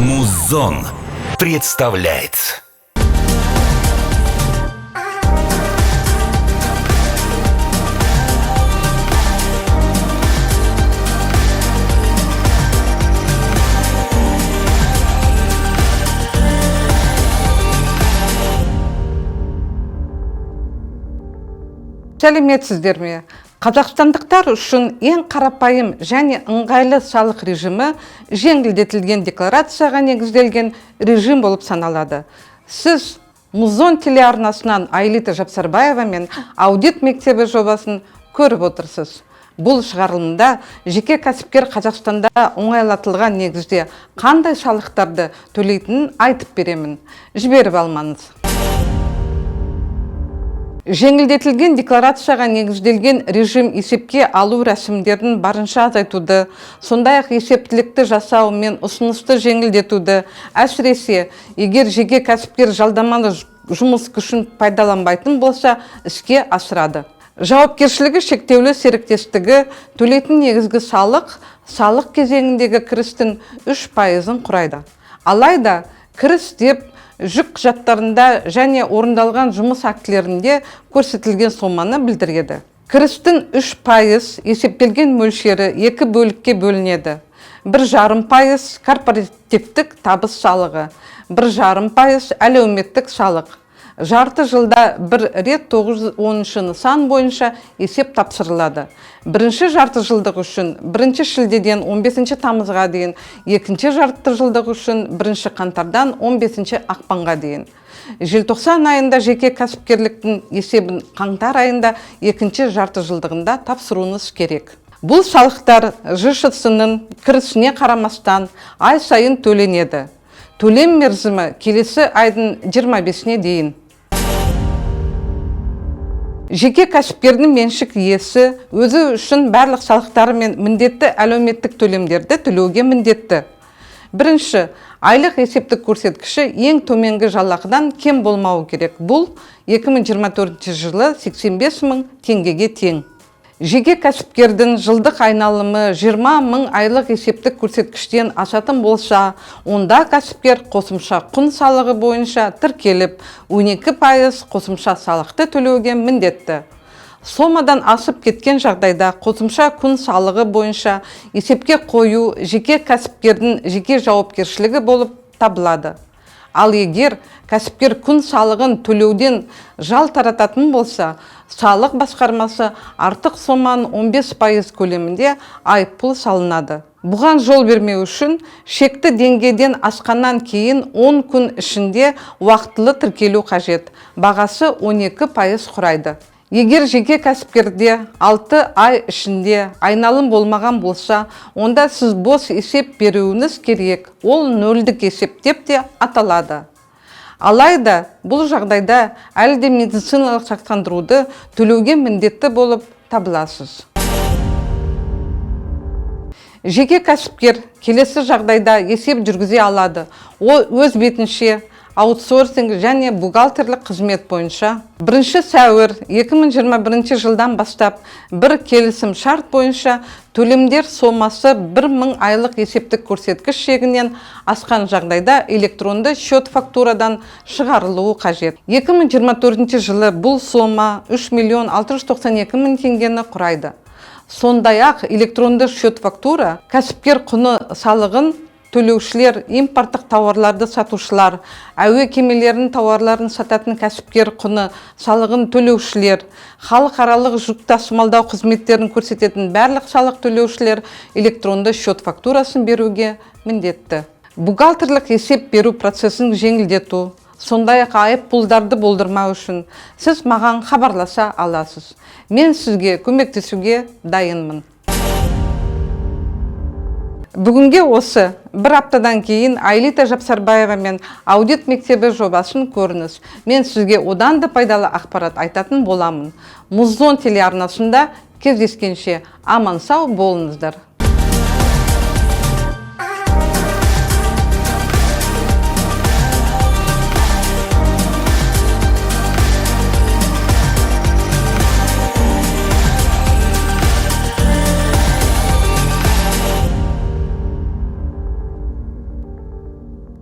Музон представляет. Сәлеметсіздер ме? Қазақстандықтар үшін ең қарапайым және ыңғайлы салық режимі жеңілдетілген декларацияға негізделген режим болып саналады. Сіз Музон телеарнасынан Айлита Жапсарбаева мен аудит мектебі жобасын көріп отырсыз. Бұл шығарылымда жеке кәсіпкер Қазақстанда оңайлатылған негізде қандай салықтарды төлейтінін айтып беремін. Жіберіп алмаңыз. Жеңілдетілген декларацияға негізделген режим есепке алу рәсімдерін барынша азайтуды, сондай-ақ есептілікті жасау мен ұсынысты жеңілдетуді, әсіресе егер жеке кәсіпкер жалдамалы жұмыс күшін пайдаланбайтын болса, іске асырады. Жауапкершілігі шектеулі серіктестігі төлейтін негізгі салық кезеңіндегі кірістің 3%-ын құрайды. Алайда кіріс деп жүк құжаттарында және орындалған жұмыс актілерінде көрсетілген соманы білдіреді. Кірістің 3% есептелген мөлшері 2 бөлікке бөлінеді. 1,5% корпоративтік табыс салығы, 1,5% әлеуметтік салық. Жарты жылда бір рет 910 нысан бойынша есеп тапсырылады. Бірінші жарты жылдық үшін 1 шілдеден 15 тамызға дейін, екінші жарты жылдық үшін 1 қаңтардан 15 ақпанға дейін. Желтоқсан айында жеке кәсіпкерліктің есебін қаңтар айында екінші жарты жылдығында тапсыруыңыз керек. Бұл салықтар ЖШС-ның кірісіне қарамастан ай сайын төленеді. Төлем мерзімі келесі айдың 25-не дейін. Жеке кәсіпкердің меншік иесі өзі үшін барлық салықтары мен міндетті әлеуметтік төлемдерді төлеуге міндетті. Бірінші, айлық есептік көрсеткіші ең төменгі жалақыдан кем болмауы керек. Бұл 2024 жылы 85 мың теңгеге тең. Жеке кәсіпкердің жылдық айналымы 20 мың айлық есептік көрсеткіштен асатын болса, онда кәсіпкер қосымша құн салығы бойынша тіркеліп, 12% қосымша салықты төлеуге міндетті. Сомадан асып кеткен жағдайда қосымша құн салығы бойынша есепке қою жеке кәсіпкердің жеке жауапкершілігі болып табылады. Ал егер кәсіпкер құн салығын төлеуден жалтарататын болса, салық басқармасы артық соманың 15% көлемінде айыппұл салынады. Бұған жол бермеу үшін шекті деңгейден асқаннан кейін 10 күн ішінде уақытылы тіркелу қажет. Бағасы 12% құрайды. Егер жеке кәсіпкерде 6 ай ішінде айналым болмаған болса, онда сіз бос есеп беруіңіз керек. Ол нөлдік есеп деп те аталады. Алайда бұл жағдайда әлі де медициналық сақтандыруды төлеуге міндетті болып табыласыз. Жеке кәсіпкер келесі жағдайда есеп жүргізе алады. Ол өз бетінше аутсорсинг және бухгалтерлік қызмет бойынша 1 сәуір 2021 жылдан бастап бір келісім шарт бойынша төлемдер сомасы 1000 айлық есептік көрсеткіш шегінен асқан жағдайда электронды счет фактурадан шығарылуы қажет. 2024 жылы бұл сома 3 692 000 теңгені құрайды. Сондай-ақ электронды счет фактура кәсіпкер құны салығын төлеушілер, импорттық тауарларды сатушылар, әуе кемелерінің тауарларын сататын кәсіпкер құны салығын төлеушілер, халықаралық жүк тасымалдау қызметтерін көрсететін барлық салық төлеушілер электронды счет фактурасын беруге міндетті. Бухгалтерлік есеп беру процесін жеңілдету, сондай-ақ айыппұлдарды болдырмау үшін сіз маған хабарласа аласыз. Мен сізге көмектесуге дайынмын. Бүгінге осы. Бір аптадан кейін Айлита Жапсарбаева мен аудит мектебі жобасын көріңіз. Мен сізге одан да пайдалы ақпарат айтатын боламын. Музон телеарнасында кездескенше аман сау болыңыздар.